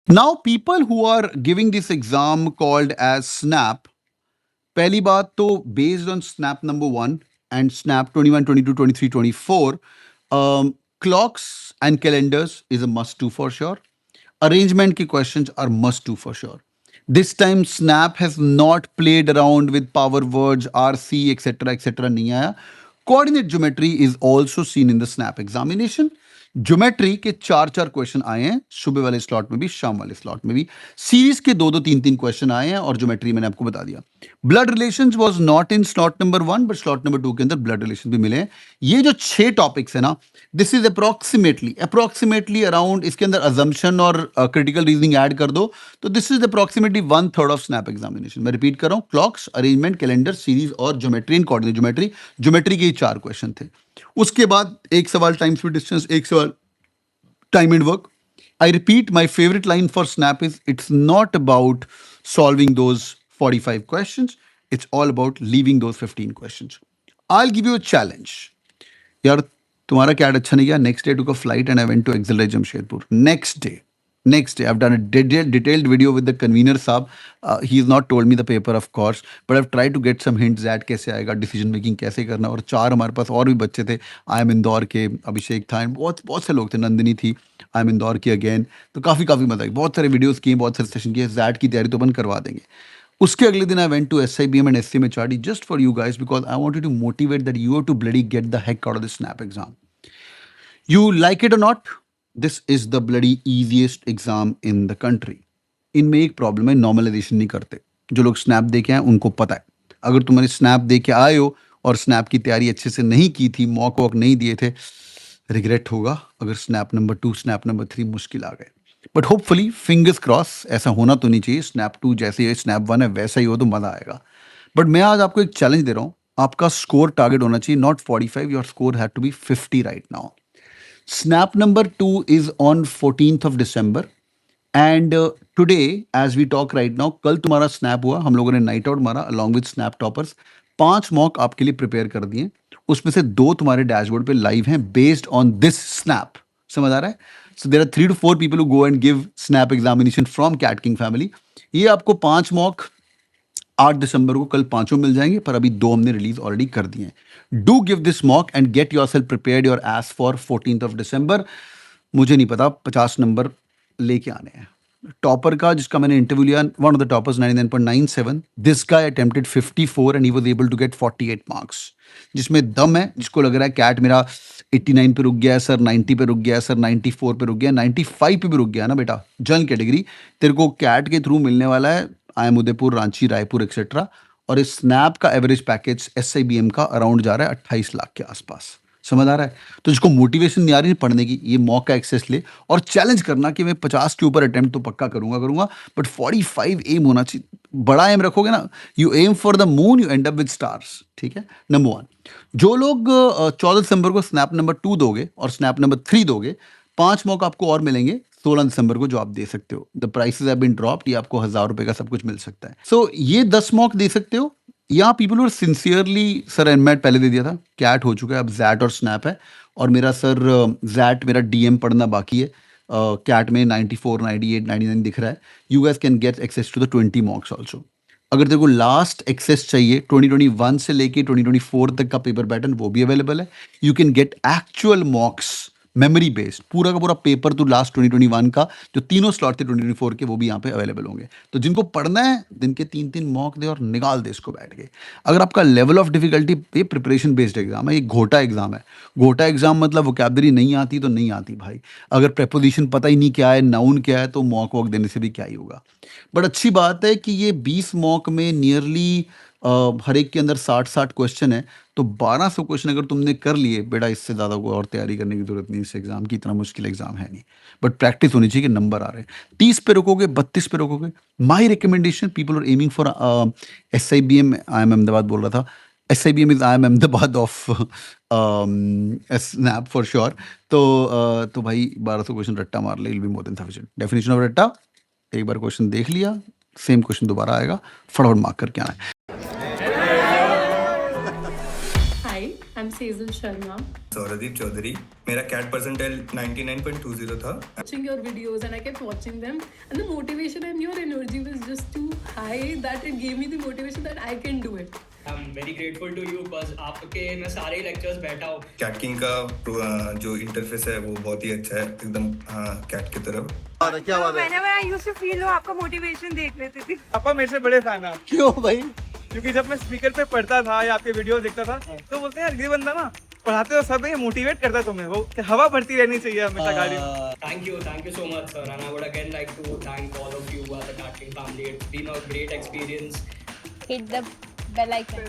Now, people who are giving this exam called as SNAP, पहली बात तो based on SNAP number 1 and SNAP 21, 22, 23, 24, clocks and calendars is a must do for sure. Arrangement ki questions are must do for sure. This time SNAP has not played around with power words, RC, etc. नहीं आया. Coordinate geometry is also seen in the SNAP examination. Geometry के 4 question आए हैं, सुबह वाले slot में भी शाम वाले स्लॉट में भी. सीरीज के 2-3 क्वेश्चन आए हैं और ज्योमेट्री मैंने आपको बता दिया. Blood relations was not in slot number 1 but slot number 2 के अंदर ब्लड रिलेशन भी मिले हैं. ये जो 6 टॉपिक्स है ना, दिस इज अप्रोक्सीमेटली अराउंड, इसके अंदर अजम्पशन और क्रिटिकल रीजनिंग ऐड कर दो तो this is approximately 1/3 of snap examination. मैं रिपीट कर रहा हूं, क्लॉक्स, अरेंजमेंट, कैलेंडर, सीरीज और ज्योमेट्री इन कोऑर्डिनेट ज्योमेट्री के 4 क्वेश्चन थे. उसके बाद एक सवाल टाइम स्पीड डिस्टेंस, एक सवाल time and work. I repeat, my favorite line for SNAP is it's not about solving those 45 questions. It's all about leaving those 15 questions. I'll give you a challenge. यार तुम्हारा क्या अच्छा नहीं गया. Next day I took a flight and I went to Exeter Jamshedpur. Next day I've done a detailed video with the convener साहब. He's not told me the paper of course, but I've tried to get some hints that कैसे आएगा, decision making कैसे करना. और 4 हमारे पास और भी बच्चे थे. आई एम इंदौर के अभिषेक था, बहुत से लोग थे, नंदिनी थी, आई एम इंदौर की अगेन. तो काफ़ी मजा आई. बहुत सारे वीडियोस किए, बहुत सारे सेशन किए. जैट की तैयारी तो अपन करवा देंगे. उसके अगले दिन I went to SIBM and SCMHRD just for you guys because I wanted to motivate that you have to bloody get the heck out of the SNAP exam. You like it or not, this is the bloody easiest exam in the country. इनमें एक problem है, normalisation नहीं करते. जो लोग snap दे के आए उनको पता है. अगर तुम्हारे स्नैप दे के आए हो और स्नैप की तैयारी अच्छे से नहीं की थी, मॉक वॉक नहीं दिए थे, रिग्रेट होगा अगर स्नैप नंबर 2, स्नैप नंबर 3 मुश्किल आ गए. बट होपफुली फिंगर्स क्रॉस, ऐसा होना तो नहीं चाहिए. स्नैप 2 जैसे स्नैप 1 है वैसा ही हो तो मज़ा आएगा. बट मैं आज आपको एक चैलेंज दे रहा हूँ. आपका स्कोर टारगेट होना चाहिए not 45, your score had to be 50 right now. Snap number 2 is on 14th of December and today as we talk right now, कल तुम्हारा स्नैप हुआ, हम लोगों ने नाइट आउट मारा along with snap toppers. 5 mock आपके लिए प्रिपेयर कर दिए. उसमें से 2 तुम्हारे डैशबोर्ड पे लाइव हैं बेस्ड ऑन दिस स्नैप. समझ आ रहा है? So there are 3 to 4 people who go and give SNAP examination from CAT King family. ये आपको 5 मॉक 8 दिसंबर को कल 5 मिल जाएंगे, पर अभी 2 हमने रिलीज ऑलरेडी कर दिए हैं. Do give this mock and get yourself prepared your S for 14th of December. मुझे नहीं पता 50 नंबर लेके आने हैं. टॉपर का जिसका मैंने इंटरव्यू लिया, one of the toppers 99.97, this guy attempted 54 and he was able to get 48 marks. जिसमें दम है, जिसको लग रहा है कैट मेरा 89 पे रुक गया है सर, 90 पे रुक गया है सर, 94 पे रुक गया, 95 पे भी रुक गया ना बेटा, जनरल कैटेगरी तेरे को कैट के थ्रू मिलने वाला है. I am Udaipur, Ranchi, Raipur etcetera. और इस स्नैप का एवरेज पैकेज SIBM का अराउंड जा रहा है 28 लाख के आसपास. समझ आ रहा है? तो जिसको मोटिवेशन नहीं आ रही पढ़ने की, ये मॉक का एक्सेस ले और चैलेंज करना कि मैं 50 के ऊपर अटेम्प्ट तो पक्का करूंगा, बट 45 एम होना चाहिए. बड़ा एम रखोगे ना, you aim for the moon, you end up with stars. ठीक है, नंबर 1. जो लोग 14 दिसंबर को स्नैप नंबर 2 दोगे और स्नैप नंबर 3 दोगे, 5 मॉक आपको और मिलेंगे 16 दिसंबर को जो आप दे सकते हो. The prices have been dropped. ये आपको 1000 रुपए का सब कुछ मिल सकता है. सो ये 10 मॉक दे सकते हो. यहाँ पीपल और सिंसियरली सर एनमैट पहले दे दिया था, कैट हो चुका है, अब जैट और स्नैप है. और मेरा सर जैट मेरा DM पढ़ना बाकी है. कैट में 94, 98, 99 दिख रहा है. You guys can get access to the 20 mocks also. अगर तेरे को लास्ट एक्सेस चाहिए 2021 से लेके 2024 तक का पेपर पैटर्न, वो भी अवेलेबल है. You can get actual मॉक्स memory based, पूरा का पूरा पेपर तो लास्ट 2021 का जो तीनों स्लॉट थे 2024 के, वो भी यहाँ पे अवेलेबल होंगे. तो जिनको पढ़ना है दिन के 3-3 मॉक दे और निकाल दे इसको बैठ के. अगर आपका लेवल ऑफ डिफिकल्टी, ये प्रिपरेशन बेस्ड एग्जाम है, ये घोटा एग्जाम है. घोटा एग्जाम मतलब वोकैबुलरी नहीं आती तो नहीं आती भाई. अगर प्रेपोजिशन पता ही नहीं क्या है, नाउन क्या है, तो मॉक वॉक देने से भी क्या ही होगा. बट अच्छी बात है कि ये 20 मॉक में नियरली हर एक के अंदर 60 क्वेश्चन है. तो 1200 क्वेश्चन अगर तुमने कर लिए बेटा, इससे ज़्यादा कोई और तैयारी करने की जरूरत नहीं. इस एग्जाम की इतना मुश्किल एग्जाम है नहीं, बट प्रैक्टिस होनी चाहिए कि नंबर आ रहे हैं. 30 पे रोकोगे, 32 पे रोकोगे. My recommendation, people are aiming for SIBM. IIM Ahmedabad बोल रहा था. SIBM is IIM Ahmedabad of SNAP for sure. तो भाई 1200 क्वेश्चन रट्टा मार ले, will be more than sufficient. Definition of रट्टा, एक बार क्वेश्चन देख लिया, सेम क्वेश्चन दोबारा आएगा, फटाफट मार्क करके आना है. Hi, I'm Sejal Sharma. सौरदीप Chaudhary. मेरा कैट परसेंटाइल 99.20 था. Watching your videos and I kept watching them and the motivation and your energy was just too high that it gave me the motivation that I can do it. I'm very grateful to you because आपके मैं सारे lectures बैठा हूँ. Cat king का जो interface है वो बहुत ही अच्छा है, एकदम कैट की तरफ. Whenever I used to feel low, आपका मोटिवेशन देख लेती थी. पापा मेरे से बड़े फैन है. क्यों भाई? क्योंकि जब मैं स्पीकर पे पढ़ता था या आपके वीडियो देखता था तो बोलते हैं यार ये बंदा ना पढ़ाते हो सब मोटिवेट करता है तुम्हें, वो हवा भरती रहनी चाहिए हमेशा गाड़ी में. Thank you so much, sir. And I would again like to thank all of you as the Cat King family. It's been a great experience. Hit the bell icon.